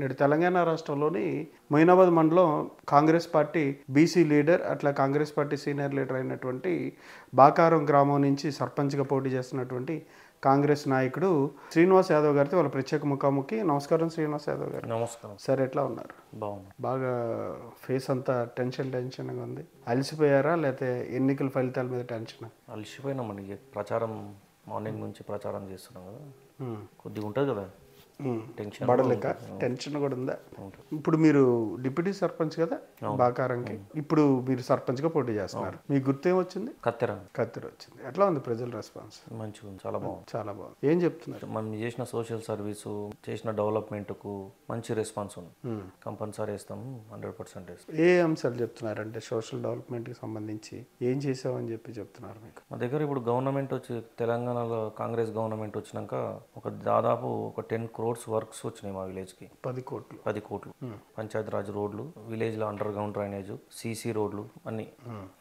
నేడు తెలంగాణ రాష్ట్రంలోని మొయినాబాద్ మండలం కాంగ్రెస్ పార్టీ బీసీ లీడర్ అట్లా కాంగ్రెస్ పార్టీ సీనియర్ లీడర్ అయినటువంటి బాకారం గ్రామం నుంచి సర్పంచ్గా పోటీ చేస్తున్నటువంటి కాంగ్రెస్ నాయకుడు శ్రీనివాస్ యాదవ్ గారితో వాళ్ళ ప్రత్యేక ముఖాముఖి. నమస్కారం శ్రీనివాస్ యాదవ్ గారు. నమస్కారం సార్, ఎట్లా ఉన్నారు? బాగున్నాను. బాగా ఫేస్ అంతా టెన్షన్గా ఉంది. అలసిపోయారా లేకపోతే ఎన్నికల ఫలితాల మీద టెన్షన్? అలసిపోయినామండి. ప్రచారం మార్నింగ్ నుంచి ప్రచారం చేస్తున్నాం కదా, కొద్దిగా ఉంటుంది కదా టెన్షన్. పడలేక టెన్షన్ కూడా ఉందా? ఇప్పుడు మీరు డిప్యూటీ సర్పంచ్ కదా బాకారంకి, ఇప్పుడు మీరు సర్పంచ్గా పోటీ చేస్తున్నారు. మీ గుర్తేం వచ్చింది? కత్తెర వచ్చింది. ఎట్లా ఉంది ప్రజల రెస్పాన్స్? మంచిగా ఉంది, చాలా బాగుంది. చాలా బాగుంది. ఏం చెప్తున్నారు? మనం చేసిన సోషల్ సర్వీసు, చేసిన డెవలప్మెంట్కు మంచి రెస్పాన్స్ ఉంది. కంపల్సరీ వేస్తాము, 100% వేస్తాం. ఏ అంశాలు చెప్తున్నారు? అంటే సోషల్ డెవలప్మెంట్కి సంబంధించి ఏం చేసామని చెప్తున్నారు మీకు? మా దగ్గర ఇప్పుడు గవర్నమెంట్ వచ్చి, తెలంగాణలో కాంగ్రెస్ గవర్నమెంట్ వచ్చినాక దాదాపు ఒక 10 crores వర్క్స్ వచ్చినాయి మా విలేజ్కి. 10 కోట్లు. పంచాయతీరాజ్ రోడ్లు, విలేజ్లో అండర్ గ్రౌండ్ డ్రైనేజ్, సీసీ రోడ్లు అన్ని.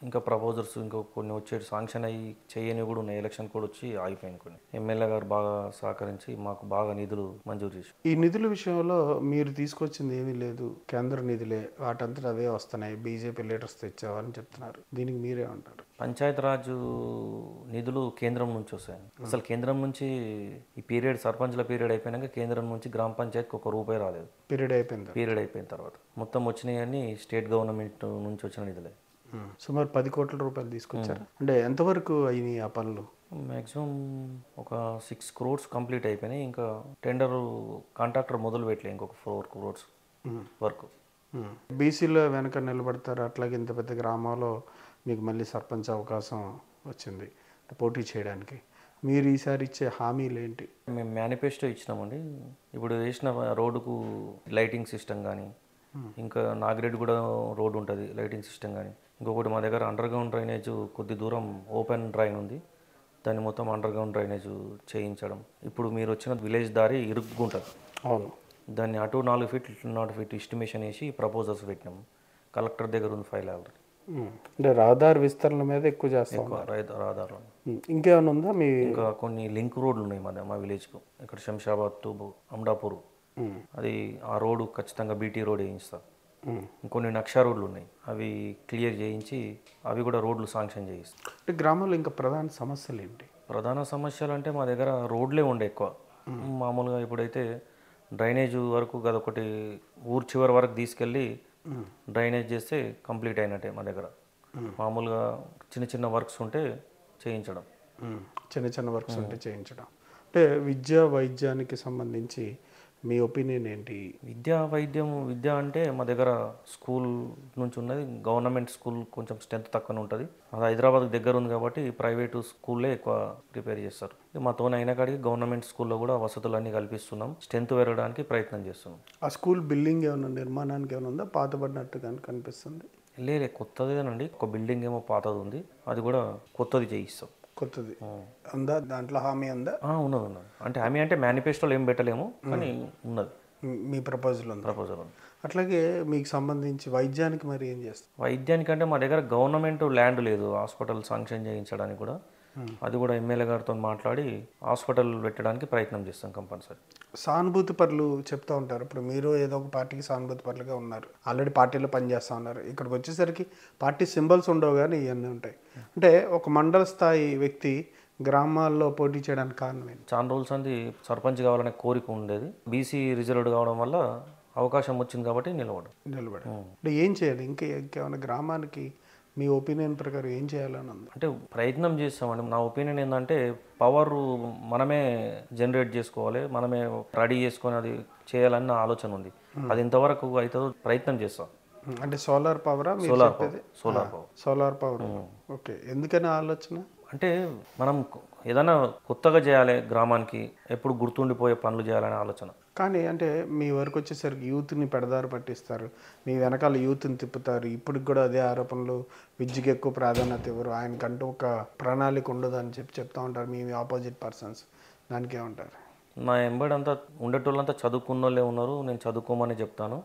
ఇంకా ప్రపోజల్స్ ఇంకా కొన్ని వచ్చే శాంక్షన్ అయ్యి చేయని కూడా ఉన్నాయి. ఎలక్షన్ కూడా వచ్చి ఆగిపోయింది కొన్ని. ఎమ్మెల్యే గారు బాగా సహకరించి మాకు బాగా నిధులు మంజూరు చేసి. ఈ నిధుల విషయంలో మీరు తీసుకొచ్చింది ఏమీ లేదు, కేంద్ర నిధులే, వాటంతా అవే వస్తున్నాయి, బీజేపీ లీడర్స్ తెచ్చావని చెప్తున్నారు. దీనికి మీరేమంటారు? పంచాయతీరాజ్ నిధులు కేంద్రం నుంచి వస్తాయి. అసలు కేంద్రం నుంచి ఈ పీరియడ్, సర్పంచ్ల పీరియడ్ అయిపోయినాక కేంద్రం నుంచి గ్రామ పంచాయతీకి ₹1 రాలేదు. పీరియడ్ అయిపోయిన తర్వాత మొత్తం వచ్చినాయని స్టేట్ గవర్నమెంట్ నుంచి వచ్చిన నిధులే. సుమారు 10 కోట్ల రూపాయలు తీసుకొచ్చారు. అంటే ఎంతవరకు అయినాయి ఆ పనులు? మ్యాక్సిమం ఒక 6 crores కంప్లీట్ అయిపోయినాయి. ఇంకా టెండర్ కాంట్రాక్టర్ మొదలు పెట్టలే, ఇంకొక 4 crores వర్క్. బీసీలో వెనక నిలబడతారు. అట్లాగే ఇంత పెద్ద గ్రామంలో మీకు మళ్ళీ సర్పంచ్ అవకాశం వచ్చింది పోటీ చేయడానికి. మీరు ఈసారి ఇచ్చే హామీలు ఏంటి? మేము మేనిఫెస్టో ఇచ్చినామండి. ఇప్పుడు వేసిన రోడ్డుకు లైటింగ్ సిస్టమ్ కానీ, ఇంకా నాగిరెడ్డి కూడా రోడ్డు ఉంటుంది, లైటింగ్ సిస్టమ్ కానీ. ఇంకొకటి మా దగ్గర అండర్ గ్రౌండ్ డ్రైనేజ్ కొద్ది దూరం ఓపెన్ డ్రైన్ ఉంది, దాన్ని మొత్తం అండర్ గ్రౌండ్ డ్రైనేజ్ చేయించడం. ఇప్పుడు మీరు వచ్చిన విలేజ్ దారి ఇరుక్కుంటుంది. అవును. దాన్ని అటు 4 feet ఇటు 4 feet ఎస్టిమేషన్ వేసి ప్రపోజల్స్ పెట్టినాం. కలెక్టర్ దగ్గర ఉంది ఫైల్ ఆల్రెడీ. అంటే రహదారి విస్తరణ మీద ఎక్కువ చేస్తాం. రహదారులు ఇంకేమైనా ఉందా? ఇంకా కొన్ని లింక్ రోడ్లు ఉన్నాయి మా విలేజ్కు. ఇక్కడ శంషాబాద్ టు అమడాపూర్, అది ఆ రోడ్డు ఖచ్చితంగా బీటీ రోడ్ వేయిస్తా. ఇంకొన్ని నక్షా రోడ్లు ఉన్నాయి, అవి క్లియర్ చేయించి అవి కూడా రోడ్లు శాంక్షన్ చేయిస్తాం. అంటే గ్రామంలో ఇంకా ప్రధాన సమస్యలు ఏంటి? ప్రధాన సమస్యలు అంటే మా దగ్గర రోడ్లే ఉండే ఎక్కువ. మామూలుగా ఇప్పుడైతే డ్రైనేజ్ వరకు అదొకటి ఊరు చివరి వరకు తీసుకెళ్ళి డ్రైనేజ్ చేస్తే కంప్లీట్ అయినట్టే. మా దగ్గర మామూలుగా చిన్న చిన్న వర్క్స్ ఉంటే చేయించడం. అంటే విద్య వైద్యానికి సంబంధించి మీ ఒపీనియన్ ఏంటి? విద్య అంటే మా దగ్గర స్కూల్ నుంచి ఉన్నది. గవర్నమెంట్ స్కూల్ కొంచెం స్ట్రెంత్ తక్కువనే ఉంటుంది. అది హైదరాబాద్ దగ్గర ఉంది కాబట్టి ప్రైవేటు స్కూల్లే ఎక్కువ ప్రిపేర్ చేస్తారు. మాతోనే అయిన కాడికి గవర్నమెంట్ స్కూల్లో కూడా వసతులన్నీ కల్పిస్తున్నాం, స్ట్రెంత్ పెరగడానికి ప్రయత్నం చేస్తున్నాం. ఆ స్కూల్ బిల్డింగ్ ఏమైనా నిర్మాణానికి ఏమైనా ఉందా? పాతబడినట్టుగా కనిపిస్తుంది. లేదు, కొత్తదేనండి. ఒక బిల్డింగ్ ఏమో పాతది ఉంది, అది కూడా కొత్తది చేయిస్తాం. కొత్తది ఉందా? దాంట్లో హామీ ఉందా? ఉన్నది. అంటే హామీ అంటే మేనిఫెస్టోలో ఏం పెట్టలేము, కానీ ఉన్నది. మీ ప్రపోజల్ ఉంది. అట్లాగే మీకు సంబంధించి వైద్యానికి మరి ఏం చేస్తారు? వైద్యానికంటే మా దగ్గర గవర్నమెంట్ ల్యాండ్ లేదు హాస్పిటల్ శాంక్షన్ చేయించడానికి కూడా. అది కూడా ఎమ్మెల్యే గారితో మాట్లాడి హాస్పిటల్ పెట్టడానికి ప్రయత్నం చేస్తాం కంపల్సరీ. సానుభూతి పరులు చెప్తూ ఉంటారు. ఇప్పుడు మీరు ఏదో ఒక పార్టీకి సానుభూతి పరులుగా ఉన్నారు, ఆల్రెడీ పార్టీలో పనిచేస్తూ ఉన్నారు. ఇక్కడికి వచ్చేసరికి పార్టీ సింబల్స్ ఉండవు కానీ ఇవన్నీ ఉంటాయి. అంటే ఒక మండల స్థాయి వ్యక్తి గ్రామాల్లో పోటీ చేయడానికి కారణం ఏంటి? చాలా రోజులు అంది సర్పంచ్ కావాలనే కోరిక ఉండేది. బీసీ రిజర్వ్డ్ కావడం వల్ల అవకాశం వచ్చింది కాబట్టి నిలబడి. అంటే ఏం చేయాలి? ఇంకేమైనా గ్రామానికి మీ ఒపీనియన్ ప్రకారం ఏం చేయాలని ఉంది? అంటే ప్రయత్నం చేస్తామండి. నా ఒపీనియన్ ఏంటంటే పవర్ మనమే జనరేట్ చేసుకోవాలి, మనమే రెడీ చేసుకొని అది చేయాలన్న ఆలోచన ఉంది. అది ఇంతవరకు అయితే ప్రయత్నం చేస్తాం. అంటే సోలార్ పవరా? Solar power. ఓకే, ఎందుకని ఆలోచన? అంటే మనం ఏదైనా కొత్తగా చేయాలి, గ్రామానికి ఎప్పుడు గుర్తుండిపోయే పనులు చేయాలనే ఆలోచన. కానీ అంటే మీ వరకు వచ్చేసరికి యూత్ని పెడదారి పట్టిస్తారు, మీ వెనకాల యూత్ని తిప్పుతారు. ఇప్పటికి కూడా అదే ఆరోపణలు, విద్యకి ఎక్కువ ప్రాధాన్యత ఇవ్వరు, ఆయనకంటూ ఒక ప్రణాళిక ఉండదు అని చెప్తూ ఉంటారు మీ ఆపోజిట్ పర్సన్స్. దానికి ఏమంటారు? నా ఎంబడి అంతా ఉండేటోళ్ళంతా చదువుకున్న వాళ్ళే ఉన్నారు. నేను చదువుకోమని చెప్తాను.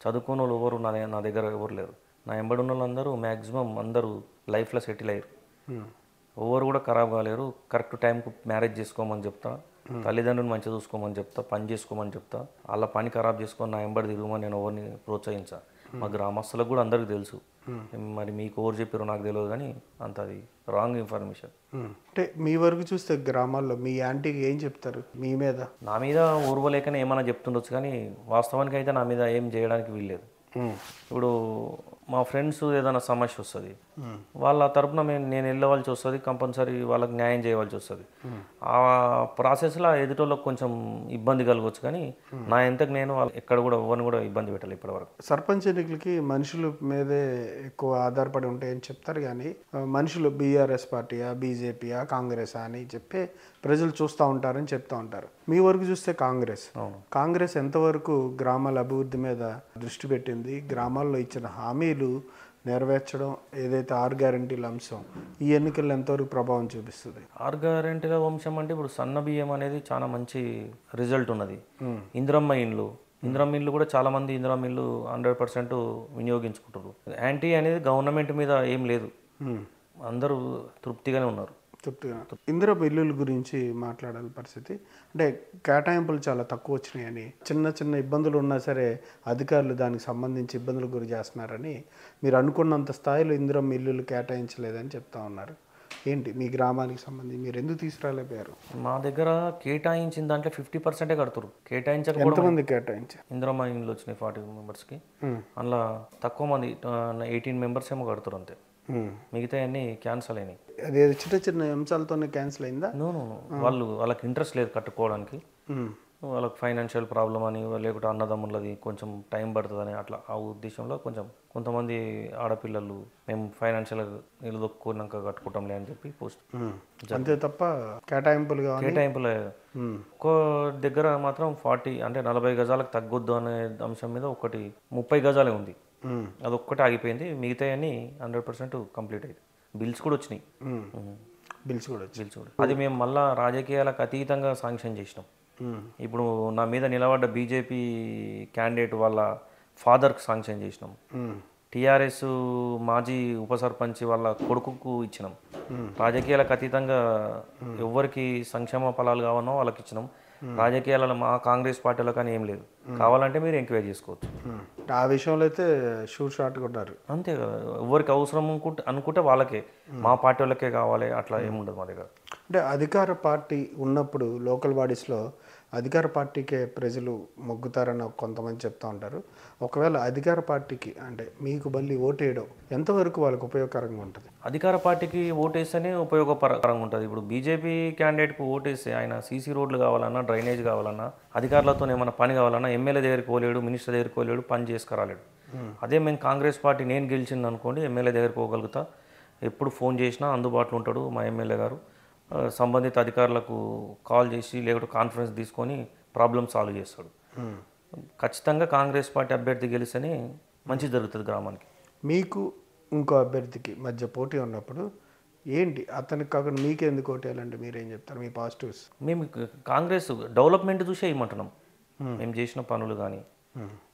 చదువుకున్న వాళ్ళు ఎవరు నా దగ్గర ఎవరు లేరు. నా ఎంబడి ఉన్న వాళ్ళందరూ మ్యాక్సిమం అందరూ లైఫ్లో సెటిల్ అయ్యారు. ఎవరు కూడా ఖరాబ్ కాలేరు. కరెక్ట్ టైంకు మ్యారేజ్ చేసుకోమని చెప్తా. తల్లిదండ్రులు మంచిగా చూసుకోమని చెప్తా, పని చేసుకోమని చెప్తా, వాళ్ళ పని ఖరాబ్ చేసుకొని నా వెంబడి తిరుగుమని నేను ఎవరిని ప్రోత్సహించా. మా గ్రామస్తులకు కూడా అందరికీ తెలుసు. మరి మీకు ఎవరు చెప్పారో నాకు తెలియదు, కానీ అంత అది రాంగ్ ఇన్ఫర్మేషన్. అంటే మీ వరకు చూస్తే గ్రామాల్లో మీ యాంటీకి ఏం చెప్తారు మీ మీద? నా మీద ఊర్వలేకనే ఏమైనా చెప్తుండొచ్చు, కానీ వాస్తవానికి అయితే నా మీద ఏం చేయడానికి వీల్లేదు. ఇప్పుడు మా ఫ్రెండ్స్ ఏదైనా సమస్య వస్తుంది, వాళ్ళ తరపున నేను వెళ్ళవలసి వస్తుంది, కంపల్సరీ వాళ్ళకి న్యాయం చేయవలసి వస్తుంది. ఆ ప్రాసెస్లో ఎదుటోళ్ళకి కొంచెం ఇబ్బంది కలగవచ్చు, కానీ నా ఎంతకు నేను ఎక్కడ కూడా ఎవరిని కూడా ఇబ్బంది పెట్టాలి ఇప్పటివరకు. సర్పంచ్ ఎన్నికలకి మనుషుల మీదే ఎక్కువ ఆధారపడి ఉంటాయని చెప్తారు, కానీ మనుషులు బీఆర్ఎస్ పార్టీయా, బీజేపీయా, కాంగ్రెస్ అని చెప్పి ప్రజలు చూస్తూ ఉంటారని చెప్తూ ఉంటారు. మీ వరకు చూస్తే కాంగ్రెస్ ఎంతవరకు గ్రామాల అభివృద్ధి మీద దృష్టి పెట్టింది? గ్రామాల్లో ఇచ్చిన హామీలు నెరవేర్చడం, ఏదైతే 6 గ్యారెంటీల అంశం, ఈ ఎన్నికల్లో ఎంతవరకు ప్రభావం చూపిస్తుంది? 6 గ్యారెంటీల వంశం అంటే ఇప్పుడు సన్న బియ్యం అనేది చాలా మంచి రిజల్ట్ ఉన్నది. ఇందిరమ్మ ఇండ్లు కూడా చాలా మంది ఇందిరమ్మ ఇల్లు 100% వినియోగించుకుంటారు. యాంటీ అనేది గవర్నమెంట్ మీద ఏం లేదు, అందరూ తృప్తిగానే ఉన్నారు. ఇందిరమ్మ ఇల్లుల గురించి మాట్లాడాలి పరిస్థితి. అంటే కేటాయింపులు చాలా తక్కువ వచ్చినాయని, చిన్న ఇబ్బందులు ఉన్నా సరే అధికారులు దానికి సంబంధించి ఇబ్బందులు గురి చేస్తున్నారని, మీరు అనుకున్నంత స్థాయిలో ఇందిరమ్మ ఇల్లులు కేటాయించలేదని చెప్తా ఉన్నారు. ఏంటి మీ గ్రామానికి సంబంధించి మీరు ఎందుకు తీసుకురాలేకపోయారు? మా దగ్గర కేటాయించిన దాంట్లో 50% కడుతురు. ఎంతమంది కేటాయించారు? ఇందిరమ్మ ఇల్లు వచ్చినాయి 40 మెంబర్స్కి, అందులో తక్కువ మంది 18 మెంబర్స్ ఏమో కడుతురు అంతే. మిగతా అన్ని క్యాన్సల్ అయినాయి. అదే చిన్న అంశాలతోనే క్యాన్సిల్ అయిందా? వాళ్ళకి ఇంట్రెస్ట్ లేదు కట్టుకోవడానికి, వాళ్ళకి ఫైనాన్షియల్ ప్రాబ్లం అని, లేకుంటే అన్నదమ్ములది కొంచెం టైం పడుతుందని, అట్లా ఆ ఉద్దేశంలో కొంతమంది ఆడపిల్లలు మేము ఫైనాన్షియల్ నిలదొక్కున్నాక కట్టుకుంటాంలే అని చెప్పి పోస్ట్. అంతే తప్ప కేటాయింపులు ఒక్కో దగ్గర మాత్రం 40 అంటే 40 గజాలకు తగ్గొద్దు అనే అంశం మీద ఒకటి 30 గజాలే ఉంది, అదొక్కటే ఆగిపోయింది. మిగతా అన్ని 100% కంప్లీట్ అయింది. బిల్స్ కూడా వచ్చినాయి. అది మేము మళ్ళీ రాజకీయాలకు అతీతంగా శాంక్షన్ చేసినాం. ఇప్పుడు నా మీద నిలబడ్డ బీజేపీ క్యాండిడేట్ వాళ్ళ ఫాదర్కి శాంక్షన్ చేసినాం. టీఆర్ఎస్ మాజీ ఉప సర్పంచ్ వాళ్ళ కొడుకుకు ఇచ్చినాం. రాజకీయాలకు అతీతంగా ఎవరికి సంక్షేమ ఫలాలు కావాలనో వాళ్ళకి ఇచ్చినాం. రాజకీయాలలో మా కాంగ్రెస్ పార్టీలో కానీ ఏం లేదు, కావాలంటే మీరు ఎంక్వైరీ చేసుకోవచ్చు. ఆ విషయంలో అయితే షూర్ షాట్ కొట్టారు. అంతే కదా, ఎవరికి అవసరం అనుకుంటే వాళ్ళకే, మా పార్టీ వాళ్ళకే కావాలి అట్లా ఏముండదు మా దగ్గర. అంటే అధికార పార్టీ ఉన్నప్పుడు లోకల్ బాడీస్లో అధికార పార్టీకే ప్రజలు మొగ్గుతారని కొంతమంది చెప్తూ ఉంటారు. ఒకవేళ అధికార పార్టీకి అంటే మీకు మళ్ళీ ఓటేయడం ఎంతవరకు వాళ్ళకి ఉపయోగకరంగా ఉంటుంది? అధికార పార్టీకి ఓటేస్తేనే ఉపయోగకరంగా ఉంటుంది. ఇప్పుడు బీజేపీ క్యాండిడేట్కి ఓటేస్తే ఆయన సీసీ రోడ్లు కావాలన్నా, డ్రైనేజ్ కావాలన్నా, అధికారులతో ఏమైనా పని కావాలన్నా ఎమ్మెల్యే దగ్గరికి పోలేడు, మినిస్టర్ దగ్గరికి పోలేడు, పని చేసుకురాలేడు. అదే మేము కాంగ్రెస్ పార్టీ నేను గెలిచింది అనుకోండి, ఎమ్మెల్యే దగ్గరికి పోగలుగుతా, ఎప్పుడు ఫోన్ చేసినా అందుబాటులో ఉంటాడు మా ఎమ్మెల్యే గారు. సంబంధిత అధికారులకు కాల్ చేసి లేకపోతే కాన్ఫరెన్స్ తీసుకొని ప్రాబ్లమ్ సాల్వ్ చేస్తాడు. ఖచ్చితంగా కాంగ్రెస్ పార్టీ అభ్యర్థి గెలిస్తేనే మంచి జరుగుతుంది గ్రామానికి. మీకు ఇంకో అభ్యర్థికి మధ్య పోటీ ఉన్నప్పుడు ఏంటి అతనికి కాకుండా మీకే ఎందుకు ఓటేయాలంటే మీరేం చెప్తారు? మీ పాజిటివ్స్? మేము కాంగ్రెస్ డెవలప్మెంట్ చూసే ఇవ్వమంటున్నాం. మేము చేసిన పనులు కానీ,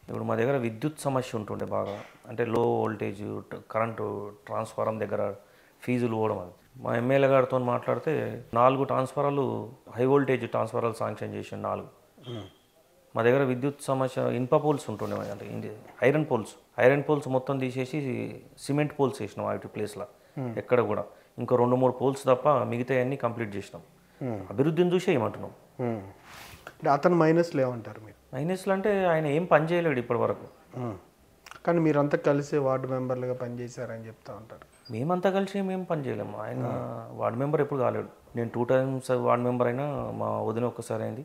ఇప్పుడు మా దగ్గర విద్యుత్ సమస్య ఉంటుండే బాగా, అంటే లో వోల్టేజ్ కరెంటు ట్రాన్స్ఫారం దగ్గర ఫీజులు పోవడం. అది మా ఎమ్మెల్యే గారితో మాట్లాడితే 4 ట్రాన్స్ఫారాలు హై వోల్టేజ్ ట్రాన్స్ఫారాలు శాంక్షన్ చేసి 4. మా దగ్గర విద్యుత్ సమస్య ఇన్ప పోల్స్ ఉంటుండే, అంటే ఐరన్ పోల్స్ మొత్తం తీసేసి సిమెంట్ పోల్స్ వేసినాం వాటి ప్లేస్లో. ఎక్కడ కూడా ఇంకో 2-3 పోల్స్ తప్ప మిగతా అన్ని కంప్లీట్ చేసినాం. అభివృద్ధిని చూసే ఏమంటున్నాం. అతను మైనస్లు ఏమంటారు మీరు? మైనస్లు అంటే ఆయన ఏం పని చేయలేడు ఇప్పటి వరకు. కానీ మీరంతా కలిసి వార్డు మెంబర్లుగా పనిచేశారని చెప్తా ఉంటారు. మేమంతా కలిసి మేము పని చేయలేము. ఆయన వార్డు మెంబర్ ఎప్పుడు కాలేడు. నేను 2 times వార్డు మెంబర్ అయినా, మా వదిన ఒక్కసారి అయింది.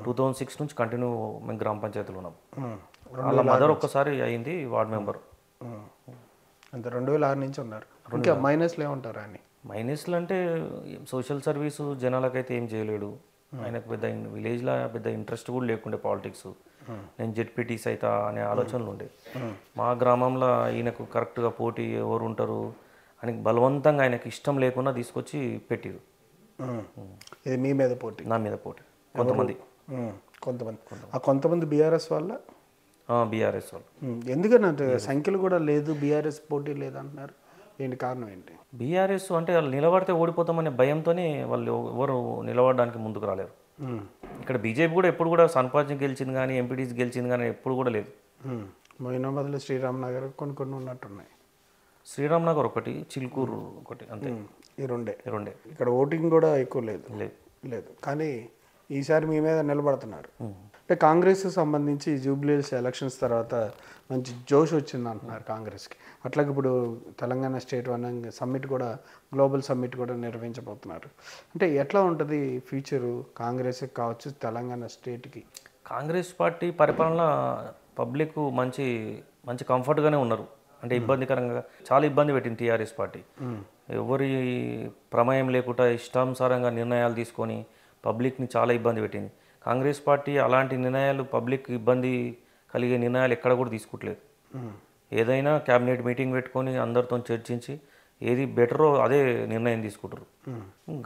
2006 నుంచి కంటిన్యూ మేము గ్రామ పంచాయతీలో ఉన్నాం. వాళ్ళ మదర్ ఒక్కసారి అయింది వార్డు మెంబర్. అంతే 2006 నుంచి ఉన్నారు. ఇంకా మైనస్లు ఏమంటారు అని? మైనస్లు అంటే సోషల్ సర్వీసు జనాలకైతే ఏం చేయలేడు. ఆయనకు పెద్ద విలేజ్లో పెద్ద ఇంట్రెస్ట్ కూడా లేకుండే పాలిటిక్స్. నేను జెడ్పీటీస్ అవుతా అనే ఆలోచనలు ఉండే. మా గ్రామంలో ఈయనకు కరెక్ట్గా పోటీ ఎవరు ఉంటారు అని బలవంతంగా ఆయనకు ఇష్టం లేకుండా తీసుకొచ్చి పెట్టిరు. ఇది మీ మీద పోటీ? నా మీద పోటీ కొంతమంది. ఆ కొంతమంది బీఆర్ఎస్ వాళ్ళ? బీఆర్ఎస్ వాళ్ళు. ఎందుకంటే సంఖ్యలు కూడా లేదు, బీఆర్ఎస్ పోటీ లేదంటున్నారు. ఏంటి కారణం ఏంటి? బీఆర్ఎస్ అంటే వాళ్ళు నిలబడితే ఓడిపోతామనే భయంతోనే వాళ్ళు ఎవరు నిలబడడానికి ముందుకు రాలేరు. ఇక్కడ బీజేపీ కూడా ఎప్పుడు కూడా సర్పంచ్ గెలిచింది కానీ ఎంపీటీసీ గెలిచింది కానీ ఎప్పుడు కూడా లేదు. మొయినాబాద్లో శ్రీరామ్ నగర్ కొన్ని ఉన్నట్టున్నాయి. శ్రీరామ్ నగర్ ఒకటి, చిలుకూరు ఒకటి, అంతే. ఈ రెండే. ఇక్కడ ఓటింగ్ కూడా ఎక్కువ లేదు కానీ ఈసారి మీ మీద నిలబడుతున్నారు. అంటే కాంగ్రెస్కి సంబంధించి జూబ్లీహిల్స్ ఎలక్షన్స్ తర్వాత మంచి జోష్ వచ్చింది అంటున్నారు కాంగ్రెస్కి. అట్లాగే ఇప్పుడు తెలంగాణ స్టేట్ సమ్మిట్ కూడా, గ్లోబల్ సమ్మిట్ కూడా నిర్వహించబోతున్నారు. అంటే ఎట్లా ఉంటుంది ఫ్యూచరు కాంగ్రెస్కి కావచ్చు, తెలంగాణ స్టేట్కి? కాంగ్రెస్ పార్టీ పరిపాలన పబ్లిక్ మంచి మంచి కంఫర్ట్గానే ఉన్నారు. అంటే ఇబ్బందికరంగా చాలా ఇబ్బంది పెట్టింది టీఆర్ఎస్ పార్టీ. ఎవరి ప్రమేయం లేకుండా ఇష్టానుసారంగా నిర్ణయాలు తీసుకొని పబ్లిక్ని చాలా ఇబ్బంది పెట్టింది. కాంగ్రెస్ పార్టీ అలాంటి నిర్ణయాలు, పబ్లిక్ ఇబ్బంది కలిగే నిర్ణయాలు ఎక్కడ కూడా తీసుకోవట్లేదు. ఏదైనా క్యాబినెట్ మీటింగ్ పెట్టుకొని అందరితో చర్చించి ఏది బెటరో అదే నిర్ణయం తీసుకుంటారు.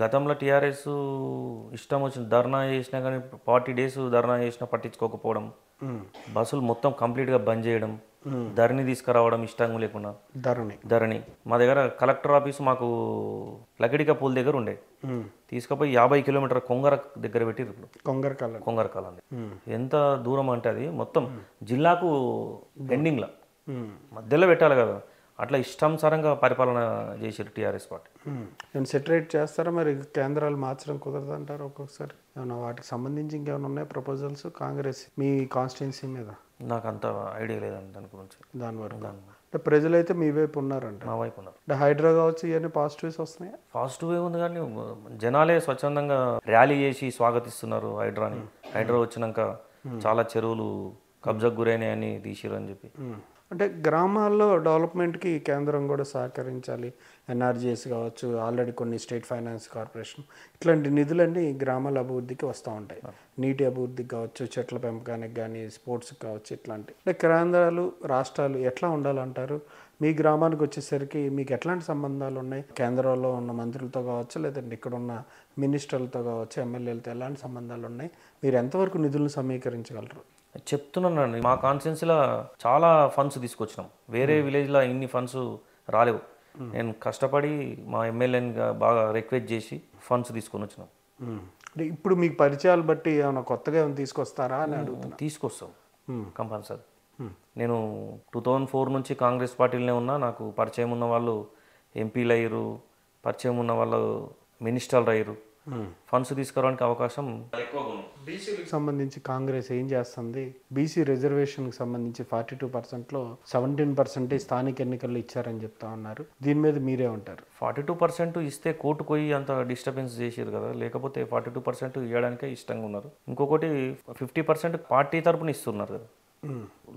గతంలో టీఆర్ఎస్ ఇష్టం వచ్చిన ధర్నా చేసినా కానీ 40 days ధర్నా చేసినా పట్టించుకోకపోవడం, బస్సులు మొత్తం కంప్లీట్గా బంద్ చేయడం, ధరణి తీసుకురావడం ఇష్టం లేకుండా. ధరణి మా దగ్గర కలెక్టర్ ఆఫీసు మాకు లకిడిక పూల్ దగ్గర ఉండే, తీసుకుపోయి 50 kilometers కొంగర దగ్గర పెట్టి ఇప్పుడు కొంగరకాల ఎంత దూరం అంటే అది మొత్తం జిల్లాకు ఎండింగ్లో మధ్యలో పెట్టాలి కదా. అట్లా ఇష్టానుసారంగా పరిపాలన చేసారు టీఆర్ఎస్ పార్టీ. నేను సెటరేట్ చేస్తారా మరి? కేంద్రాలు మార్చడం కుదరదు అంటారు ఒక్కొక్కసారి. ఏమన్నా వాటికి సంబంధించి ఇంకేమైనా ఉన్నాయి ప్రపోజల్స్ కాంగ్రెస్ మీ కాన్స్టిట్యున్సీ మీద? నాకు అంత ఐడియా లేదండి దాని గురించి. దాని వరకు అంటే ప్రజలైతే మీ వైపు ఉన్నారంట. మా వైపు ఉన్నారు. అంటే హైడ్రా కావచ్చు, ఇవన్నీ పాజిటివ్స్ వస్తున్నాయి. పాజిటివ్ ఉంది కానీ జనాలే స్వచ్ఛందంగా ర్యాలీ చేసి స్వాగతిస్తున్నారు హైడ్రాని. హైడ్రా వచ్చినాక చాలా చెరువులు కబ్జాకు గురైనాయని తీసిరు అని చెప్పి. అంటే గ్రామాల్లో డెవలప్మెంట్కి కేంద్రం కూడా సహకరించాలి. ఎన్ఆర్జీఎస్ కావచ్చు, ఆల్రెడీ కొన్ని స్టేట్ ఫైనాన్స్ కార్పొరేషన్, ఇట్లాంటి నిధులన్నీ గ్రామాల అభివృద్ధికి వస్తూ ఉంటాయి. నీటి అభివృద్ధికి కావచ్చు, చెట్ల పెంపకానికి కానీ, స్పోర్ట్స్కి కావచ్చు, ఇట్లాంటి. అంటే కేంద్రాలు రాష్ట్రాలు ఎట్లా ఉండాలంటారు? మీ గ్రామానికి వచ్చేసరికి మీకు ఎట్లాంటి సంబంధాలు ఉన్నాయి? కేంద్రంలో ఉన్న మంత్రులతో కావచ్చు, లేదంటే ఇక్కడ ఉన్న మినిస్టర్లతో కావచ్చు, ఎమ్మెల్యేలతో ఎలాంటి సంబంధాలు ఉన్నాయి? మీరు ఎంతవరకు నిధులను సమీకరించగలరు? చెప్తున్నానండి, మా కాన్స్టిట్యున్సీలో చాలా ఫండ్స్ తీసుకొచ్చినాం. వేరే విలేజ్లో ఇన్ని ఫండ్స్ రాలేవు. నేను కష్టపడి మా ఎమ్మెల్యేని బాగా రిక్వెస్ట్ చేసి ఫండ్స్ తీసుకొని వచ్చినాం. అంటే ఇప్పుడు మీకు పరిచయాలు బట్టి ఏమైనా కొత్తగా ఏమైనా తీసుకొస్తారా అని అడుగుతున్నా. తీసుకొస్తాం కంపల్సరీ. నేను 2004 నుంచి కాంగ్రెస్ పార్టీలోనే ఉన్నా. నాకు పరిచయం ఉన్న వాళ్ళు ఎంపీలు అయ్యారు, పరిచయం ఉన్న వాళ్ళు మినిస్టర్లు అయ్యారు. ఫండ్స్ తీసుకురావడానికి అవకాశం ఎక్కువగా ఉంది. బీసీలకు సంబంధించి కాంగ్రెస్ ఏం చేస్తుంది? బీసీ రిజర్వేషన్కి సంబంధించి 42%లో 17% స్థానిక ఎన్నికల్లో ఇచ్చారని చెప్తా ఉన్నారు. దీని మీద మీరే ఉంటారు? 42% ఇస్తే కోర్టుకు పోయి అంత డిస్టర్బెన్స్ చేసారు కదా, లేకపోతే 42% ఇవ్వడానికే ఇష్టంగా ఉన్నారు. ఇంకొకటి 50% పార్టీ తరపున ఇస్తున్నారు కదా.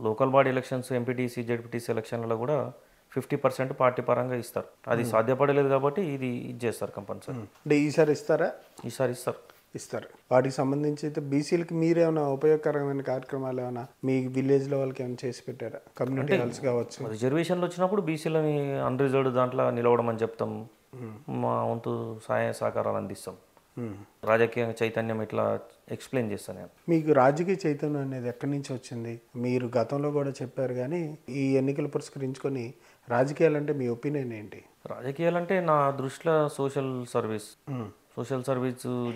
Local body elections, MPTC, ZPTC ఎలక్షన్లలో కూడా 50% పార్టీ పరంగా ఇస్తారు. అది సాధ్యపడలేదు కాబట్టి ఇది చేస్తారు కంపల్సరీ. అంటే ఈసారి ఇస్తారా? ఈసారి ఇస్తారు. వాటికి సంబంధించి అయితే బీసీలకి మీరేమైనా ఉపయోగకరమైన కార్యక్రమాలు ఏమైనా మీ విలేజ్లో వాళ్ళకి ఏమైనా చేసి పెట్టారా? కమ్యూనిటీ హాల్స్ కావచ్చు. రిజర్వేషన్లు వచ్చినప్పుడు బీసీలని అన్రిజర్వ్డ్ దాంట్లో నిలవడం అని చెప్తాం. మా వంతు సహాయ సహకారాలు అందిస్తాం. రాజకీయ చైతన్యం ఇట్లా ఎక్స్ప్లెయిన్ చేస్తాను నేను. మీకు రాజకీయ చైతన్యం అనేది ఎక్కడి నుంచి వచ్చింది? మీరు గతంలో కూడా చెప్పారు కానీ ఈ ఎన్నికలు పురస్కరించుకొని రాజకీయాలంటే మీ ఒపీనియన్ ఏంటి? రాజకీయాలంటే నా దృష్టిలో సోషల్ సర్వీస్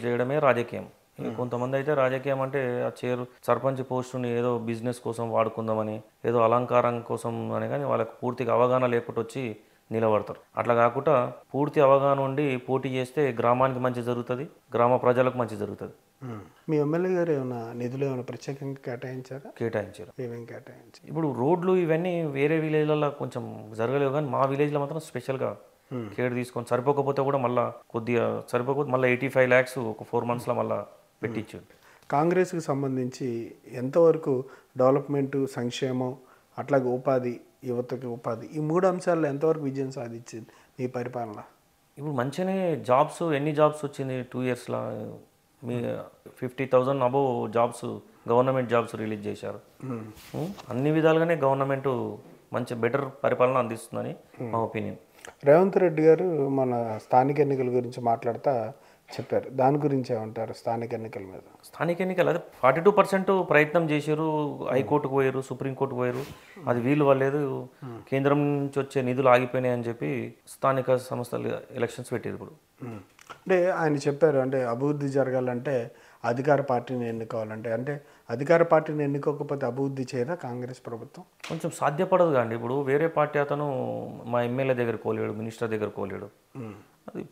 చేయడమే రాజకీయం. కొంతమంది అయితే రాజకీయం అంటే ఆ సర్పంచ్ పోస్టుని ఏదో బిజినెస్ కోసం వాడుకుందామని, ఏదో అలంకారం కోసం అని, కానీ వాళ్ళకి పూర్తిగా అవగాహన లేకుండా వచ్చి నిలబడతారు. అట్లా కాకుండా పూర్తి అవగాహన ఉండి పోటీ చేస్తే గ్రామానికి మంచి జరుగుతుంది, గ్రామ ప్రజలకు మంచి జరుగుతుంది. మీ ఎమ్మెల్యే గారు ఏమైనా నిధులు ఏమైనా ప్రత్యేకంగా కేటాయించారు? ఏమేమి కేటాయించారు? ఇప్పుడు రోడ్లు ఇవన్నీ వేరే విలేజ్లలో కొంచెం జరగలేవు, కానీ మా విలేజ్లో మాత్రం స్పెషల్గా కేర్ తీసుకొని సరిపోకపోతే కూడా మళ్ళీ కొద్దిగా సరిపోకపోతే మళ్ళీ 85 lakhs ఒక 4 monthsలో మళ్ళీ పెట్టించు. కాంగ్రెస్కి సంబంధించి ఎంతవరకు డెవలప్మెంటు, సంక్షేమం, అట్లాగే ఉపాధి, యువతకి ఉపాధి, ఈ 3 అంశాల్లో ఎంతవరకు విజయం సాధించింది మీ పరిపాలన? ఇప్పుడు మంచిగానే జాబ్స్, ఎన్ని జాబ్స్ వచ్చింది 2 yearsలో? మీ 50,000 above jobs, government jobs release చేశారు. అన్ని విధాలుగానే గవర్నమెంట్ మంచి బెటర్ పరిపాలన అందిస్తుందని మా ఒపీనియన్. రేవంత్ రెడ్డి గారు మన స్థానిక ఎన్నికల గురించి మాట్లాడుతూ చెప్పారు. దాని గురించి ఏమంటారు? స్థానిక ఎన్నికల మీద. స్థానిక ఎన్నికలు అదే 42% ప్రయత్నం చేశారు, హైకోర్టుకు పోయారు, సుప్రీంకోర్టుకు పోయారు. అది వీలు వల్లేదు, కేంద్రం నుంచి వచ్చే నిధులు ఆగిపోయినాయి అని చెప్పి స్థానిక సంస్థలు ఎలక్షన్స్ పెట్టారు. ఇప్పుడు అంటే ఆయన చెప్పారు, అంటే అభివృద్ధి జరగాలంటే అధికార పార్టీని ఎన్నుకోవాలంటే, అంటే అధికార పార్టీని ఎన్నుకోకపోతే అభివృద్ధి చేయదా కాంగ్రెస్ ప్రభుత్వం? కొంచెం సాధ్యపడదు కాండి. ఇప్పుడు వేరే పార్టీ అతను మా ఎమ్మెల్యే దగ్గర కోలేడు, మినిస్టర్ దగ్గర కోలేడు. అది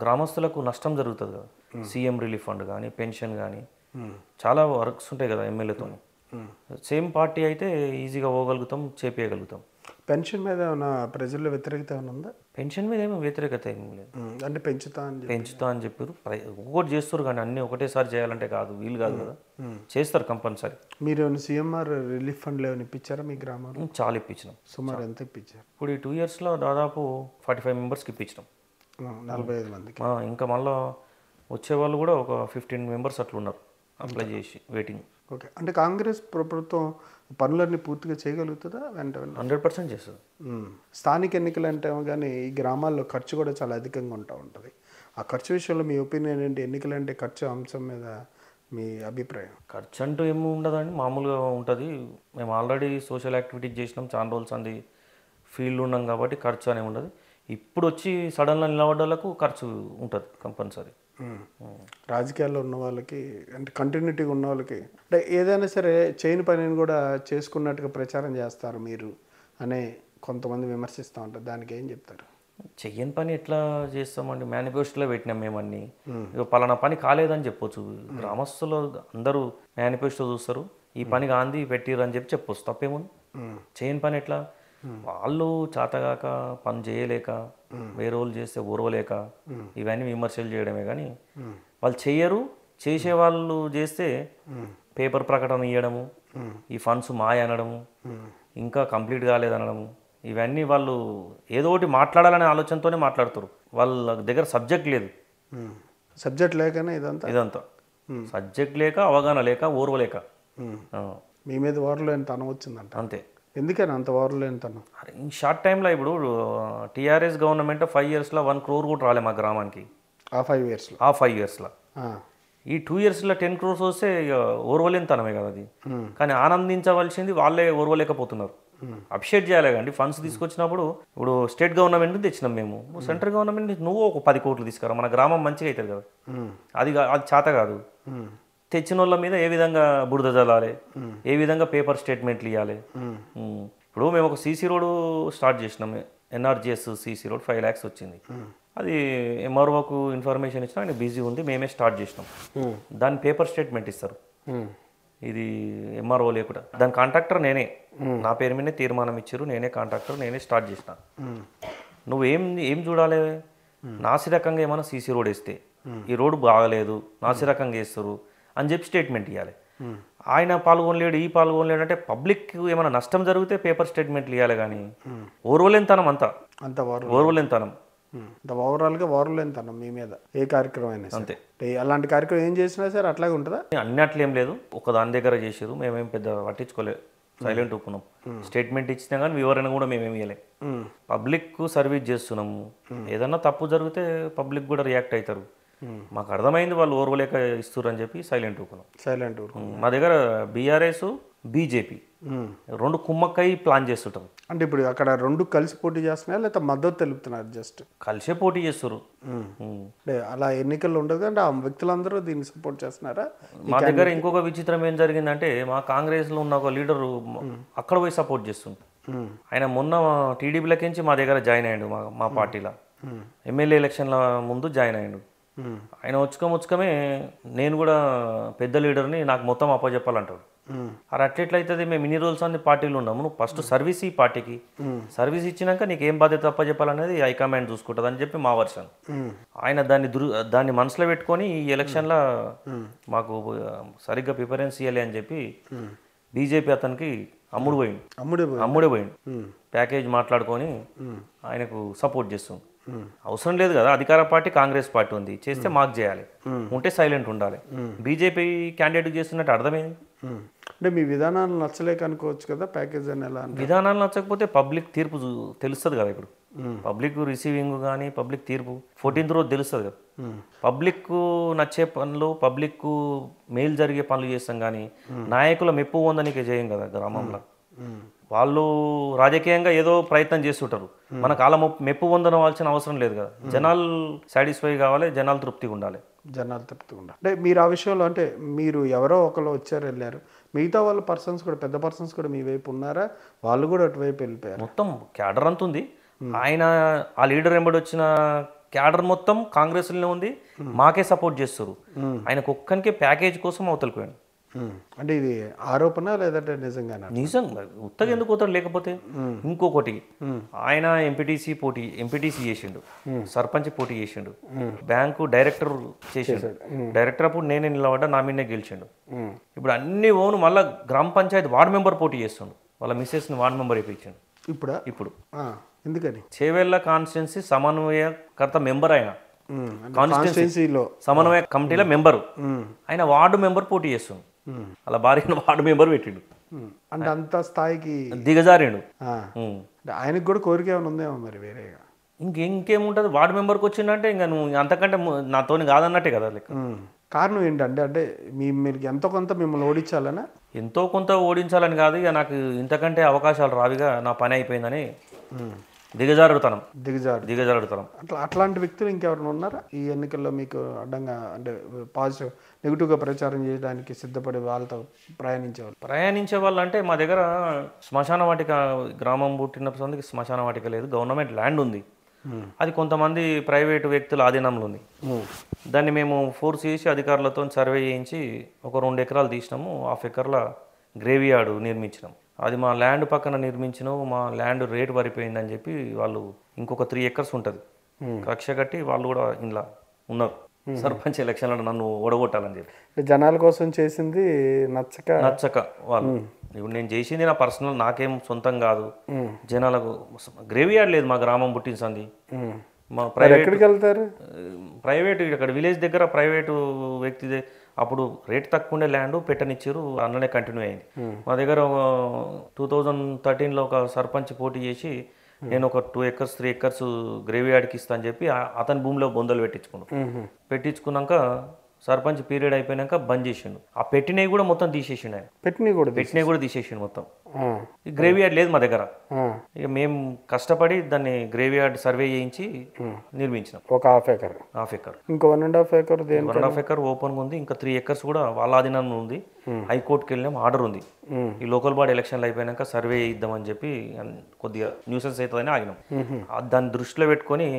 గ్రామస్తులకు నష్టం జరుగుతుంది కదా. సీఎం రిలీఫ్ ఫండ్ కానీ, పెన్షన్ కానీ చాలా వర్క్స్ ఉంటాయి కదా ఎమ్మెల్యేతో. సేమ్ పార్టీ అయితే ఈజీగా పోగలుగుతాం, చేపేయగలుగుతాం. పెన్షన్ మీద ఏమైనా ప్రజల్లో వ్యతిరేకత ఏమైనా ఉందా? పెన్షన్ మీద ఏమో వ్యతిరేకత ఏమీ లేదు. అంటే పెంచుతా అని చెప్పారు. ఒక్కొక్కటి చేస్తారు కానీ అన్నీ ఒకటేసారి చేయాలంటే కాదు, వీలు కాదు కదా. చేస్తారు కంపల్సరీ. మీరు ఏమైనా సీఎంఆర్ రిలీఫ్ ఫండ్లు ఏమైనా ఇప్పించారా మీ గ్రామంలో? చాలా ఇప్పించినాం. సుమారు ఎంత ఇప్పించారు? ఇప్పుడు ఈ 2 yearsలో దాదాపు 45 మెంబర్స్కి ఇప్పించినాం. 45 మందికి. ఇంకా మళ్ళీ వచ్చేవాళ్ళు కూడా ఒక 15 మెంబర్స్ అట్లా ఉన్నారు అప్లై చేసి వెయిటింగ్. ఓకే, అంటే కాంగ్రెస్ ప్రభుత్వం పనులన్నీ పూర్తిగా చేయగలుగుతుందా? 100% చేస్తుంది. స్థానిక ఎన్నికలు అంటే కానీ ఈ గ్రామాల్లో ఖర్చు కూడా చాలా అధికంగా ఉంటుంది. ఆ ఖర్చు విషయంలో మీ ఒపీనియన్ ఏంటి? ఎన్నికలు అంటే ఖర్చు అంశం మీద మీ అభిప్రాయం? ఖర్చు అంటూ ఏమి ఉండదండి, మామూలుగా ఉంటుంది. మేము ఆల్రెడీ సోషల్ యాక్టివిటీస్ చేసినాం, చాలా రోజులు అంది ఫీల్డ్ ఉన్నాం కాబట్టి ఖర్చు అనేవి ఉండదు. ఇప్పుడు వచ్చి సడన్గా నిలబడ్డలకు ఖర్చు ఉంటుంది కంపల్సరీ. రాజకీయాల్లో ఉన్న వాళ్ళకి, అంటే కంటిన్యూటీగా ఉన్న వాళ్ళకి, అంటే ఏదైనా సరే చేయని పనిని కూడా చేసుకున్నట్టుగా ప్రచారం చేస్తారు మీరు అనే కొంతమంది విమర్శిస్తూ ఉంటారు. దానికి ఏం చెప్తారు? చెయ్యని పని ఎట్లా చేస్తామండి? మేనిఫెస్టోలో పెట్టినాం మేమన్నీ. ఇక పలానా పని కాలేదని చెప్పొచ్చు. గ్రామస్తులు అందరూ మేనిఫెస్టో చూస్తారు, ఈ పని కాంది పెట్టిరు అని చెప్పొచ్చు. తప్పేముంది? చేయని పని ఎట్లా? వాళ్ళు చేతగాక పని చేయలేక, వేరే వాళ్ళు చేస్తే ఓర్వలేక ఇవన్నీ విమర్శలు చేయడమే కానీ వాళ్ళు చెయ్యరు. చేసేవాళ్ళు చేస్తే పేపర్ ప్రకటన ఇవ్వడము, ఈ ఫండ్స్ మాయ అనడము, ఇంకా కంప్లీట్ కాలేదనడము, ఇవన్నీ వాళ్ళు ఏదో ఒకటి మాట్లాడాలనే ఆలోచనతోనే మాట్లాడుతారు. వాళ్ళ దగ్గర సబ్జెక్ట్ లేదు. సబ్జెక్ట్ లేకనే ఇదంతా సబ్జెక్ట్ లేక, అవగాహన లేక, ఓర్వలేక. మీ మీద ఓర్వలేనితనం వచ్చిందంట. అంతే. ఎందుకని అంత ఓర్వలేనితనం? ఈ షార్ట్ టైంలో ఇప్పుడు టీఆర్ఎస్ గవర్నమెంట్ 5 yearsలో 1 crore కూడా రాలే మా గ్రామానికి. ఆ 5 yearsలో ఈ 2 yearsలో 10 crores వస్తే ఓర్వలేనితనమే కదా అది. కానీ ఆనందించవలసింది వాళ్ళే ఓర్వలేకపోతున్నారు. అప్రిషియేట్ చేయాలి కండి. ఫండ్స్ తీసుకొచ్చినప్పుడు ఇప్పుడు స్టేట్ గవర్నమెంట్ తెచ్చినాం మేము, సెంట్రల్ గవర్నమెంట్ నువ్వు ఒక 10 కోట్లు తీసుకురా, మన గ్రామం మంచిగా అవుతుంది కదా. అది చేత కాదు. తెచ్చిన వాళ్ళ మీద ఏ విధంగా బురద జల్లాలి, ఏ విధంగా పేపర్ స్టేట్మెంట్లు ఇవ్వాలి. ఇప్పుడు మేము ఒక సీసీ రోడ్ స్టార్ట్ చేసినాం, ఎన్ఆర్జిఎస్ సీసీ రోడ్ 5 lakhs వచ్చింది. అది ఎంఆర్ఓకు ఇన్ఫర్మేషన్ ఇచ్చినా ఆయన బిజీ ఉంది, మేమే స్టార్ట్ చేసినాం. దాని పేపర్ స్టేట్మెంట్ ఇస్తారు. ఇది ఎంఆర్ఓ లేకుండా దాని కాంట్రాక్టర్ నేనే, నా పేరు మీదే తీర్మానం ఇచ్చారు, నేనే కాంట్రాక్టర్, నేనే స్టార్ట్ చేసిన. నువ్వు ఏం చూడాలి? నాసిరకంగా ఏమైనా సీసీ రోడ్ వేస్తే ఈ రోడ్డు బాగలేదు, నాసిరకంగా వేస్తారు అని చెప్పి స్టేట్మెంట్ ఇవ్వాలి. ఆయన పాల్గొనలేడు, ఈ పాల్గొనలేడు అంటే పబ్లిక్ ఏమైనా నష్టం జరిగితే పేపర్ స్టేట్మెంట్లు ఇవ్వాలి. కానీ ఓర్వలేనితనం అంతా ఓర్వలేనితనం. ఓవరాల్గా ఓర్వలేనితనం మీ మీద ఏ కార్యక్రమం అయినా అంతే. అలాంటి కార్యక్రమం ఏం చేసినా సరే అట్లాగే ఉంటుందా? అన్ని అట్లేం లేదు, ఒక దాని దగ్గర చేసారు, మేమేం పెద్ద పట్టించుకోలేదు, సైలెంట్ ఒప్పుకున్నాం. స్టేట్మెంట్ ఇచ్చినా కానీ వివరణ కూడా మేమేమి ఇవ్వలేం. పబ్లిక్ సర్వీస్ చేస్తున్నాము, ఏదన్నా తప్పు జరిగితే పబ్లిక్ కూడా రియాక్ట్ అవుతారు. మాకు అర్థమైంది వాళ్ళు ఓర్వలేక ఇస్తారు అని చెప్పి సైలెంట్ ఊరుకున్నాం. మా దగ్గర బీఆర్ఎస్, బీజేపీ 2 కుమ్మక్కై ప్లాన్ చేస్తుంటాం. అంటే ఇప్పుడు అక్కడ 2 కలిసి పోటీ చేస్తున్నాయా లేదా మద్దతు తెలుపుతున్నారు? జస్ట్ కలిసే పోటీ చేస్తారు. అంటే అలా ఎన్నికల్లో ఉండదు అంటే ఆ వ్యక్తులందరూ దీన్ని సపోర్ట్ చేస్తున్నారా? మా దగ్గర ఇంకొక విచిత్రం ఏం జరిగిందంటే, మా కాంగ్రెస్లో ఉన్న ఒక లీడరు అక్కడ పోయి సపోర్ట్ చేస్తుంది. ఆయన మొన్న టీడీపీలకించి మా దగ్గర జాయిన్ అయ్యాడు, మా పార్టీలో ఎమ్మెల్యే ఎలక్షన్ల ముందు జాయిన్ అయ్యాడు. ఆయన వచ్చుకమే నేను కూడా పెద్ద లీడర్ని, నాకు మొత్తం అప్పచెప్పాలంటాడు. అది అట్లెట్లయితుంది? మేము ఇన్ని రోజులు అన్ని పార్టీలు ఉన్నాము, నువ్వు ఫస్ట్ సర్వీస్ ఈ పార్టీకి, సర్వీస్ ఇచ్చినాక నీకు ఏం బాధ్యత అప్పచెప్పాలనేది హైకమాండ్ చూసుకుంటుంది అని చెప్పి మా వర్షన్. ఆయన దాన్ని మనసులో పెట్టుకొని ఈ ఎలక్షన్లో మాకు సరిగ్గా ప్రిఫరెన్స్ ఇవ్వాలి అని చెప్పి బీజేపీ అతనికి అమ్ముడే పోయిండు. ప్యాకేజ్ మాట్లాడుకొని ఆయనకు సపోర్ట్ చేస్తుంది. అవసరం లేదు కదా, అధికార పార్టీ కాంగ్రెస్ పార్టీ ఉంది, చేస్తే మాకు చేయాలి, ఉంటే సైలెంట్ ఉండాలి. బీజేపీ క్యాండిడేట్ చేస్తున్నట్టు అర్థమైంది. అంటే మీ విధానాలు నచ్చలేక అనుకోవచ్చు కదా ప్యాకేజ్ అని. ఎలా విధానాలు నచ్చకపోతే పబ్లిక్ తీర్పు తెలుస్తుంది కదా. ఇప్పుడు పబ్లిక్ రిసీవింగ్ కానీ పబ్లిక్ తీర్పు 14th రోజు తెలుస్తుంది కదా. పబ్లిక్ నచ్చే పనులు, పబ్లిక్ మేలు జరిగే పనులు చేస్తాం కానీ నాయకుల మెప్పు పొందనికే చేయం కదా గ్రామంలో. వాళ్ళు రాజకీయంగా ఏదో ప్రయత్నం చేస్తుంటారు. మనకు వాళ్ళ మెప్పు పొందవలసిన అవసరం లేదు కదా. జనాలు సాటిస్ఫై కావాలి, జనాలు తృప్తిగా ఉండాలి. జనాలు తృప్తిగా ఉండాలి. అంటే మీరు ఆ విషయంలో అంటే మీరు ఎవరో ఒకరు వచ్చారు వెళ్ళారు, మిగతా వాళ్ళ పర్సన్స్ కూడా పెద్ద పర్సన్స్ కూడా మీ వైపు ఉన్నారా? వాళ్ళు కూడా అటువైపు వెళ్ళిపోయారు? మొత్తం క్యాడర్ అంత ఉంది. ఆయన ఆ లీడర్ వెంబడి వచ్చిన క్యాడర్ మొత్తం కాంగ్రెస్లోనే ఉంది, మాకే సపోర్ట్ చేస్తారు. ఆయనకు ఒక్కనికే ప్యాకేజ్ కోసం అవతలికి పోయాడు. అంటే ఇది ఆరోపణ లేదంటే నిజంగానే? నిజంగా ఉత్తగా ఎందుకు పోతాడు? లేకపోతే ఇంకొకటి, ఆయన ఎంపీటీసీ చేసిండు, సర్పంచ్ పోటీ చేసిండు, బ్యాంకు డైరెక్టర్ చేసిండు. డైరెక్టర్ అప్పుడు నేనే నిలబడ్డా, నా మీదనే గెలిచిండు. ఇప్పుడు అన్ని ఓను మళ్ళీ గ్రామ పంచాయతీ వార్డు మెంబర్ పోటీ చేస్తుండు. వాళ్ళ మిస్సెస్ని వార్డు మెంబర్ అయిపోయించాడు. ఇప్పుడు ఎందుకని? చేవెళ్ళ కాన్స్టిట్యున్సీ సమన్వయకర్త మెంబర్ ఆయన, కాన్స్టిట్యున్సీలో సమన్వయ కమిటీలో మెంబరు ఆయన, వార్డు మెంబర్ పోటీ చేస్తుండు. అలా భార్య వార్డు మెంబర్ పెట్టిండు. అంటే అంత స్థాయికి దిగజారిండు. ఆయనకు కూడా కోరిక ఏమైనా ఉందేమో మరి వేరేగా? ఇంకేముంటుంది, వార్డు మెంబర్కి వచ్చిందంటే ఇంకా నువ్వు అంతకంటే నాతోని కాదన్నట్టే కదా లెక్క. కారణం ఏంటంటే అంటే మీరు ఎంతో కొంత మిమ్మల్ని ఓడించాలనా? ఎంతో కొంత ఓడించాలని కాదు, ఇక నాకు ఇంతకంటే అవకాశాలు రావిగా, నా పని అయిపోయిందని దిగజారుడుతనం. అట్లాంటి వ్యక్తులు ఇంకెవరైనా ఉన్నారా ఈ ఎన్నికల్లో మీకు అడ్డంగా, అంటే పాజిటివ్ నెగిటివ్గా ప్రచారం చేయడానికి సిద్ధపడి వాళ్ళతో ప్రయాణించే వాళ్ళు? అంటే మా దగ్గర శ్మశాన వాటిక, గ్రామం పుట్టిన సందికి శ్మశాన వాటిక లేదు, గవర్నమెంట్ ల్యాండ్ ఉంది. అది కొంతమంది ప్రైవేటు వ్యక్తుల ఆధీనంలో ఉంది. దాన్ని మేము ఫోర్స్ చేసి అధికారులతో సర్వే చేయించి ఒక 2 ఎకరాలు తీసినాము. 1/2 ఎకర్ల గ్రేవీ యార్డు నిర్మించినాం. అది మా ల్యాండ్ పక్కన నిర్మించినాము. మా ల్యాండ్ రేటు పడిపోయిందని చెప్పి వాళ్ళు ఇంకొక 3 ఎకర్స్ ఉంటుంది కక్ష కట్టి వాళ్ళు కూడా ఇంట్లో ఉన్నారు. సర్పంచ్ ఎలక్షన్లో నన్ను ఓడగొట్టాలని చెప్పి జనాల కోసం చేసింది నచ్చక వాళ్ళు. ఇప్పుడు నేను చేసింది నా పర్సనల్, నాకేం సొంతం కాదు. జనాలకు గ్రేవీ యార్డ్ లేదు మా గ్రామం పుట్టించింది. మా ప్రైవేట్ ఇక్కడ విలేజ్ దగ్గర ప్రైవేటు వ్యక్తి అప్పుడు రేట్ తక్కువ ఉండే ల్యాండ్ పెట్టనిచ్చారు, అందులోనే కంటిన్యూ అయింది. మా దగ్గర 2013లో ఒక సర్పంచ్ పోటీ చేసి నేను ఒక 2 ఎకర్స్ 3 ఎకర్స్ గ్రేవీ యార్డ్కి ఇస్తా అని చెప్పి అతని భూమిలో బొందలు పెట్టించుకున్నాక సర్పంచ్ పీరియడ్ అయిపోయినాక బంద్ చేసిండు. ఆ పెట్టినవి కూడా మొత్తం తీసేసిండు ఆయన. పెట్టినవి కూడా తీసేసిండు మొత్తం. ఈ గ్రేవీ యార్డ్ లేదు మా దగ్గర. ఇక మేము కష్టపడి దాన్ని గ్రేవీ యార్డ్ సర్వే చేయించి నిర్మించినాం. ఒక హాఫ్ ఎకర్ ఇంకో 1.5 ఎకర్ ఓపెన్ ఉంది. ఇంకా 3 ఎకర్స్ కూడా వాళ్ళ ఆధీనంలో ఉంది. హైకోర్టుకి వెళ్ళినాం, ఆర్డర్ ఉంది. ఈ లోకల్ బాడీ ఎలక్షన్లు అయిపోయినాక సర్వే ఇద్దామని చెప్పి కొద్దిగా న్యూసెన్స్ అవుతుందని ఆగినాం. దాన్ని దృష్టిలో పెట్టుకొని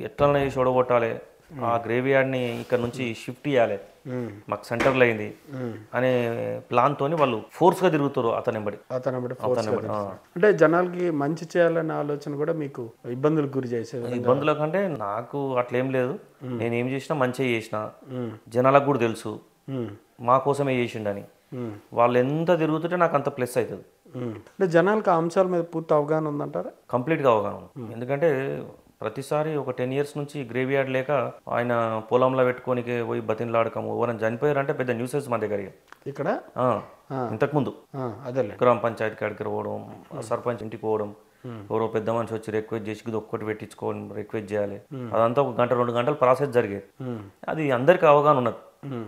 ఎట్లనే చేసి ఓడగొట్టాలి, ఆ గ్రేవీ యార్డ్ని ఇక్కడ నుంచి షిఫ్ట్ చేయాలి, మాకు సెంటర్లో అయింది అనే ప్లాన్ తోని వాళ్ళు ఫోర్స్ గా తిరుగుతారు అతనిబడి. అంటే జనాలకి మంచి చేయాలనే ఆలోచన కూడా మీకు ఇబ్బందులకు గురి చేసేది? ఇబ్బందుల కంటే నాకు అట్లేం లేదు. నేను ఏం చేసినా మంచిగా చేసిన, జనాలకు కూడా తెలుసు మా కోసమే చేసిండని. వాళ్ళు ఎంత తిరుగుతుంటే నాకు అంత ప్లస్ అవుతుంది. అంటే జనాలకు ఆ అంశాల మీద పూర్తి అవగాహన ఉందంటారా? కంప్లీట్గా అవగాహన ఉంది. ఎందుకంటే ప్రతిసారి ఒక 10 years నుంచి గ్రేవీ యార్డ్ లేక ఆయన పొలంలో పెట్టుకోనికి పోయి బతిన్లాడకము, ఎవరైనా చనిపోయారంటే పెద్ద న్యూసెస్ మా దగ్గర. ఇక్కడ ఇంతకుముందు గ్రామ పంచాయతీ కాడికి పోవడం, సర్పంచ్ ఇంటికి పోవడం, ఎవరో పెద్ద మనిషి వచ్చి రిక్వెస్ట్ చేసి ఇది ఒక్కటి పెట్టించుకోవడం, రిక్వెస్ట్ చేయాలి. అదంతా 1 గంట 2 గంటల ప్రాసెస్ జరిగేది. అది అందరికి అవగాహన ఉన్నది.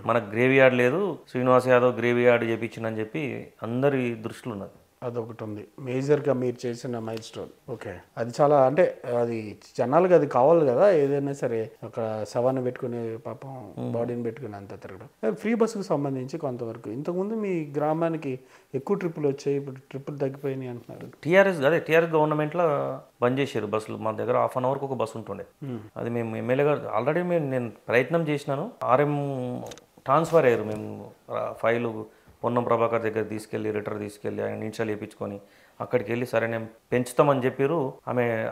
మనకు గ్రేవీ యార్డ్ లేదు, శ్రీనివాస్ యాదవ్ గ్రేవీ యార్డ్ చేయించిందని చెప్పి అందరి దృష్టిలో ఉన్నది. అదొకటి ఉంది మేజర్గా మీరు చేసిన మైల్ స్టోన్. ఓకే, అది చాలా అంటే అది జనాలకి అది కావాలి కదా, ఏదైనా సరే ఒక శవాన్ని పెట్టుకుని పాపం బాడీని పెట్టుకుని అంత తిరగడం. ఫ్రీ బస్సుకు సంబంధించి కొంతవరకు ఇంతకుముందు మీ గ్రామానికి ఎక్కువ ట్రిప్పులు వచ్చాయి, ఇప్పుడు ట్రిప్పులు తగ్గిపోయినాయి అంటున్నారు. టీఆర్ఎస్ గవర్నమెంట్లో బంద్ చేశారు బస్సులు. మా దగ్గర 1/2 hourకి ఒక బస్సు ఉంటుండే. అది మేము ఎమ్మెల్యే గారు ఆల్రెడీ నేను ప్రయత్నం చేసినాను. RM ట్రాన్స్ఫర్ అయ్యారు. మేము ఫైలు పొన్నం ప్రభాకర్ దగ్గర తీసుకెళ్ళి రిటర్ తీసుకెళ్ళి ఆయన ఇన్షియల్ వేయించుకొని అక్కడికి వెళ్ళి సరే నేను పెంచుతామని చెప్పారు.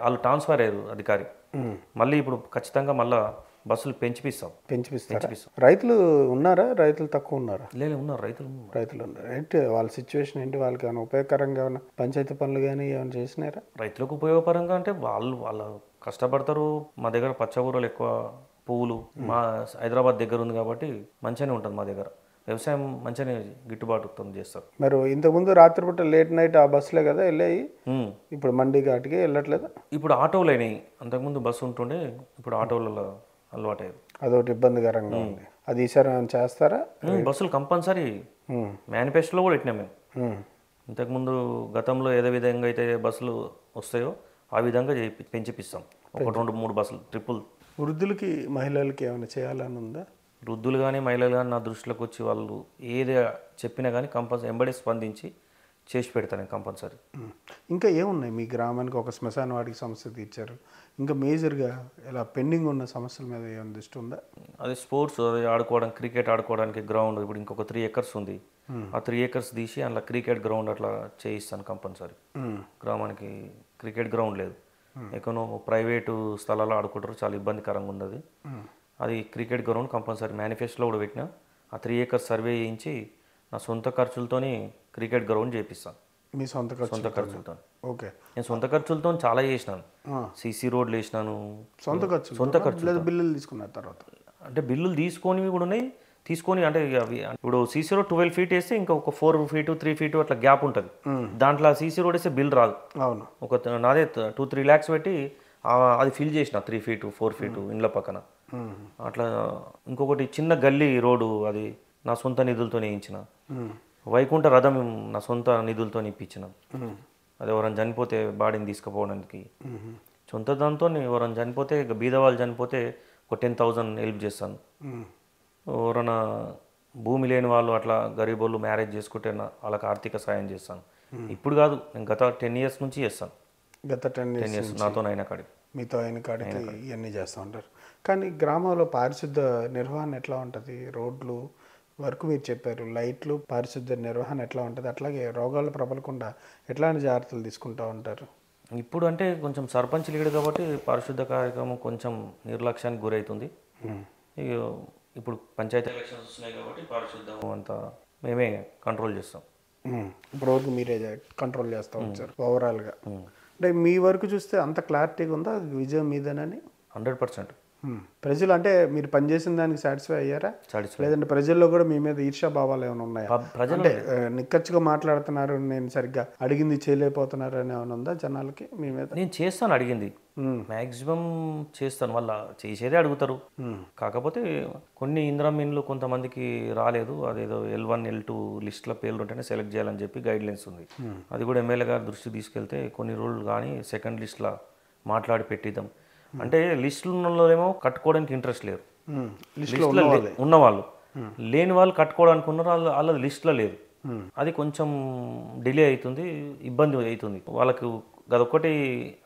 వాళ్ళు ట్రాన్స్ఫర్ అయ్యారు అధికారి. మళ్ళీ ఇప్పుడు ఖచ్చితంగా మళ్ళీ బస్సులు పెంచిపిస్తాం. రైతులు ఉన్నారా? రైతులు తక్కువ ఉన్నారా? లేదు, ఉన్నారు రైతులు ఉన్నారు. ఏంటి వాళ్ళ సిచ్యువేషన్ ఏంటి? వాళ్ళకి ఏమైనా ఉపయోగకరంగా ఏమైనా పంచాయతీ పనులు కానీ ఏమైనా చేసినారా? రైతులకు ఉపయోగపరంగా అంటే వాళ్ళు కష్టపడతారు. మా దగ్గర పచ్చకూరలు ఎక్కువ, పువ్వులు, మా హైదరాబాద్ దగ్గర ఉంది కాబట్టి మంచిగానే ఉంటుంది మా దగ్గర. వ్యవసాయం మంచిగానే గిట్టుబాటు చేస్తారు. మరి ఇంతకుముందు రాత్రిపూట లేట్ నైట్ ఆ బస్సులే కదా వెళ్ళాయి, ఇప్పుడు మండి ఘాటికి వెళ్ళట్లేదు. ఇప్పుడు ఆటోలు అయినాయి. అంతకుముందు బస్సు ఉంటుండే, ఇప్పుడు ఆటోలలో అలవాటు అయ్యారు. అదొకటి ఇబ్బందికరంగా ఉంది. అది ఈసారి ఏమైనా చేస్తారా? బస్సులు కంపల్సరీ మేనిఫెస్టోలో కూడా పెట్టినాం మేము. ఇంతకుముందు గతంలో ఏదే విధంగా అయితే బస్సులు వస్తాయో ఆ విధంగా పెంచిపిస్తాం. ఒక 2-3 బస్సులు ట్రిపుల్. వృద్ధులకి మహిళలకి ఏమైనా చేయాలని ఉందా? వృద్ధులు కానీ మహిళలు కానీ నా దృష్టిలోకి వచ్చి వాళ్ళు ఏది చెప్పినా కానీ కంపల్సరీ ఎంబడే స్పందించి చేసి పెడతాను కంపల్సరీ. ఇంకా ఏమున్నాయి మీ గ్రామానికి? ఒక శ్మశాన వాటికి సమస్య తీర్చారు, ఇంకా మేజర్గా ఇలా పెండింగ్ ఉన్న సమస్యల మీద ఏమైనా దృష్టి ఉందా? అది స్పోర్ట్స్, అది ఆడుకోవడం, క్రికెట్ ఆడుకోవడానికి గ్రౌండ్ ఇప్పుడు ఇంకొక 3 acres ఉంది. ఆ 3 acres తీసి అందులో క్రికెట్ గ్రౌండ్ అట్లా చేయిస్తాను కంపల్సరీ. గ్రామానికి క్రికెట్ గ్రౌండ్ లేదు, ఎక్కడో ప్రైవేటు స్థలాల్లో ఆడుకుంటారు, చాలా ఇబ్బందికరంగా ఉంది అది. అది క్రికెట్ గ్రౌండ్ కంపల్సరీ మేనిఫెస్టోలో కూడా పెట్టిన. ఆ 3 acres సర్వే చేయించి నా సొంత ఖర్చులతోని క్రికెట్ గ్రౌండ్ చేపిస్తాను. మీ సొంత ఖర్చులతో. ఓకే. నేను సొంత ఖర్చులతో చాలా చేసినాను. సీసీ రోడ్లు వేసినాను. సొంత ఖర్చు లేదా బిల్లులు తీసుకున్న తర్వాత? అంటే బిల్లులు తీసుకొని కూడా ఉన్నాయి, తీసుకొని అంటే అవి ఇప్పుడు సీసీ రోడ్ 12 feet వేస్తే ఇంకా ఒక 4 feet 3 feet అట్లా గ్యాప్ ఉంటుంది. దాంట్లో సీసీ రోడ్ వేస్తే బిల్ రాదు. అవును. నాదే 2-3 lakhs పెట్టి అది ఫిల్ చేసిన 3 feet 4 feet ఇండ్ల పక్కన అట్లా. ఇంకొకటి చిన్న గల్లీ రోడ్డు అది నా సొంత నిధులతో వేయించిన. వైకుంఠ రథం నా సొంత నిధులతో ఇప్పించిన. అది ఎవరైనా చనిపోతే బాడీని తీసుకుపోవడానికి సొంత దాంతో. ఎవరైనా చనిపోతే బీద వాళ్ళు చనిపోతే ఒక 10,000 హెల్ప్ చేస్తాను. ఎవరైనా భూమి లేని వాళ్ళు అట్లా గరీబ్ వాళ్ళు మ్యారేజ్ చేసుకుంటే వాళ్ళకి ఆర్థిక సాయం చేస్తాను. ఇప్పుడు కాదు, నేను గత 10 years నుంచి చేస్తాను. గత 10 years నాతో అయిన కాడికి, మీతో అయిన కాడికి ఇవన్నీ చేస్తూ ఉంటారు. కానీ గ్రామంలో పారిశుద్ధ నిర్వహణ ఎట్లా ఉంటుంది? రోడ్లు వరకు మీరు చెప్పారు, లైట్లు, పారిశుద్ధ నిర్వహణ ఎట్లా ఉంటుంది? అట్లాగే రోగాలు ప్రబలకుండా ఎట్లాంటి జాగ్రత్తలు తీసుకుంటూ ఉంటారు? ఇప్పుడు అంటే కొంచెం సర్పంచ్ లీడ్ కాబట్టి పారిశుద్ధ కార్యక్రమం కొంచెం నిర్లక్ష్యానికి గురవుతుంది. ఇప్పుడు పంచాయతీ ఎలక్షన్స్ వస్తున్నాయి కాబట్టి పారిశుద్ధం అంతా మేమే కంట్రోల్ చేస్తాం. ఇప్పుడు వరకు మీరే కంట్రోల్ చేస్తూ వచ్చారు ఓవరాల్గా. అంటే మీ వరకు చూస్తే అంత క్లారిటీగా ఉందా విజయం మీదేనని? 100%. ప్రజలు అంటే మీరు పనిచేసిన దానికి సాటిస్ఫై అయ్యారా? లేదంటే ప్రజల్లో కూడా మీ మీద ఈర్ష్యా భావాలు ఏమైనా ఉన్నాయా? అంటే నిక్కచ్చిగా మాట్లాడుతున్నారు, నేను సరిగ్గా అడిగింది చేయలేకపోతున్నారు అని ఏమైనా ఉందా జనాలకి మీ మీద? నేను చేస్తాను, అడిగింది మ్యాక్సిమం చేస్తాను. వాళ్ళ చేసేదే అడుగుతారు. కాకపోతే కొన్ని ఇంద్రమీన్లు కొంతమందికి రాలేదు, అదేదో L1 L2 లిస్టుల పేర్లు ఉంటేనే సెలెక్ట్ చేయాలని చెప్పి గైడ్ లైన్స్ ఉంది. అది కూడా ఎమ్మెల్యే గారి దృష్టికి తీసుకెళ్తే కొన్ని రోజులు కానీ సెకండ్ లిస్ట్లో మాట్లాడి పెట్టిద్దాం అంటే. లిస్టులో ఏమో కట్టుకోవడానికి ఇంట్రెస్ట్ లేరు, లిస్టులో ఉన్నవాళ్ళు. లేని వాళ్ళు కట్టుకోవడానికి ఉన్నారు, వాళ్ళది లిస్టులో లేదు. అది కొంచెం డిలే అవుతుంది, ఇబ్బంది అవుతుంది వాళ్ళకు. అదొక్కటి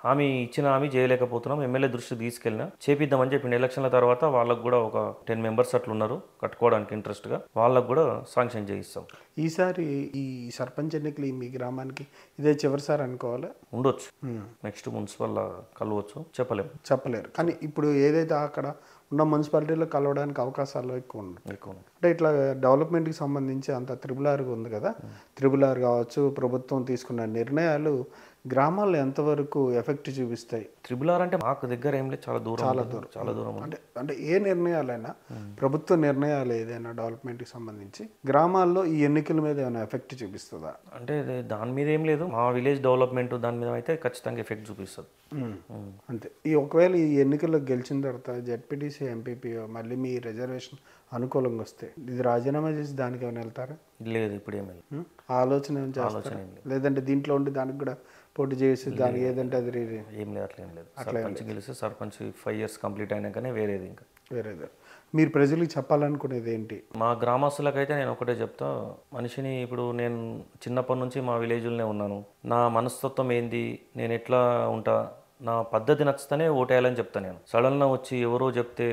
హామీ ఇచ్చిన హామీ చేయలేకపోతున్నాం. ఎమ్మెల్యే దృష్టి తీసుకెళ్ళినా చేపిద్దామని చెప్పి ఎలక్షన్ల తర్వాత వాళ్ళకు కూడా ఒక 10 members అట్లా ఉన్నారు కట్టుకోవడానికి ఇంట్రెస్ట్గా, వాళ్ళకు కూడా శాంక్షన్ చేయిస్తాం. ఈసారి ఈ సర్పంచ్ ఎన్నికలు మీ గ్రామానికి ఇదే చివరిసారి అనుకోవాలా? ఉండొచ్చు, నెక్స్ట్ మున్సిపల్ కలవచ్చు, చెప్పలేరు. కానీ ఇప్పుడు ఏదైతే అక్కడ ఉన్న మున్సిపాలిటీలో కలవడానికి అవకాశాలు ఎక్కువ ఉన్నాయి. అంటే ఇట్లా డెవలప్మెంట్కి సంబంధించి అంత త్రిబుల్ ఉంది కదా, త్రిబుల్ కావచ్చు, ప్రభుత్వం తీసుకున్న నిర్ణయాలు గ్రామాల్లో ఎంతవరకు ఎఫెక్ట్ చూపిస్తాయి? త్రిబుల్ అంటే మాకు దగ్గర ఏం లేదు, చాలా దూరం. అంటే ఏ నిర్ణయాలైనా, ప్రభుత్వ నిర్ణయాలు ఏదైనా డెవలప్మెంట్కి సంబంధించి గ్రామాల్లో ఈ ఎన్నికల మీద ఏమైనా ఎఫెక్ట్ చూపిస్తుందా? అంటే దాని మీద ఏం లేదు, మా విలేజ్ డెవలప్మెంట్ దాని మీద అయితే ఖచ్చితంగా ఎఫెక్ట్ చూపిస్తుంది అంతే. ఒకవేళ ఈ ఎన్నికల్లో గెలిచిన తర్వాత జెడ్పీటీసీ ఎంపీపీ మళ్ళీ మీ రిజర్వేషన్ అనుకూలంగా వస్తే ఇది రాజీనామా చేసి దానికి ఏమైనా వెళ్తారా? లేదు, ఇప్పుడు ఏమైనా ఆలోచన లేదంటే దీంట్లో ఉండి దానికి కూడా పోటీ చేసి దానికి ఏదంటే అది ఏం లేదు, అట్లా ఏం లేదు. సర్పంచ్ గెలిస్తే సర్పంచ్ 5 years కంప్లీట్ అయినాకనే వేరేది. ఇంకా వేరేది మీరు ప్రజలకు చెప్పాలనుకునేది ఏంటి? మా గ్రామస్తులకైతే నేను ఒకటే చెప్తా, మనిషిని ఇప్పుడు నేను చిన్నప్పటి నుంచి మా విలేజ్లోనే ఉన్నాను. నా మనస్తత్వం ఏంది, నేను ఎట్లా ఉంటా, నా పద్ధతి నచ్చితేనే ఓటేయాలని చెప్తాను. నేను సడన్గా వచ్చి ఎవరో చెప్తే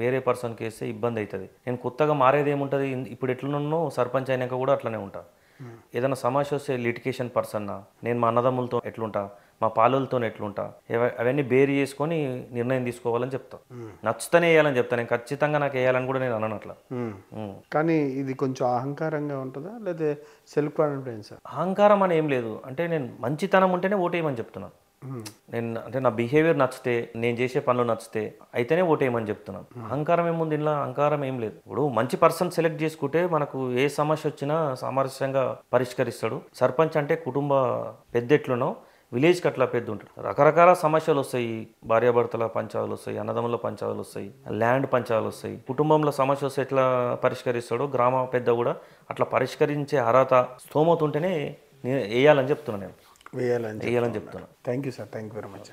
వేరే పర్సన్కి వేస్తే ఇబ్బంది అవుతుంది. నేను కొత్తగా మారేది ఏముంటుంది, ఇప్పుడు ఎట్లున్నానో సర్పంచ్ అయినాక కూడా అట్లనే ఉంటా. ఏదైనా సమస్య వస్తే లిటికేషన్ పర్సన్నా, నేను మా అన్నదమ్ములతో ఎట్లుంటా, మా పాలలతో ఎట్లుంటా, అవన్నీ బేర్ చేసుకొని నిర్ణయం తీసుకోవాలని చెప్తా. నచ్చుతూనే వేయాలని చెప్తాను. నేను ఖచ్చితంగా నాకు వేయాలని కూడా నేను అనను అట్లా. కానీ ఇది కొంచెం అహంకారంగా ఉంటుందా లేదా సెల్ఫ్ కాన్ఫిడెన్స్? అహంకారం అని ఏం లేదు, అంటే నేను మంచితనం ఉంటేనే ఓటేయమని చెప్తున్నాను. నేను అంటే నా బిహేవియర్ నచ్చితే, నేను చేసే పనులు నచ్చితే అయితేనే ఓటేయమని చెప్తున్నాను. అహంకారం ఏముంది ఇంట్లో? అహంకారం ఏం లేదు. ఇప్పుడు మంచి పర్సన్ సెలెక్ట్ చేసుకుంటే మనకు ఏ సమస్య వచ్చినా సామరస్యంగా పరిష్కరిస్తాడు. సర్పంచ్ అంటే కుటుంబ పెద్ద ఎట్లునో విలేజ్కి అట్లా పెద్ద ఉంటుంది. రకరకాల సమస్యలు వస్తాయి, భార్యాభర్తల పంచాలు వస్తాయి, అన్నదమ్ముల పంచాలు వస్తాయి, ల్యాండ్ పంచాలు వస్తాయి. కుటుంబంలో సమస్య వస్తే ఎట్లా పరిష్కరిస్తాడో గ్రామ పెద్ద కూడా అట్లా పరిష్కరించే అర్హత స్తోమత ఉంటేనే నేను వేయాలని చెప్తున్నాను నేను వేయాలని వేయాలని చెప్తున్నా thank you sir, thank you very much.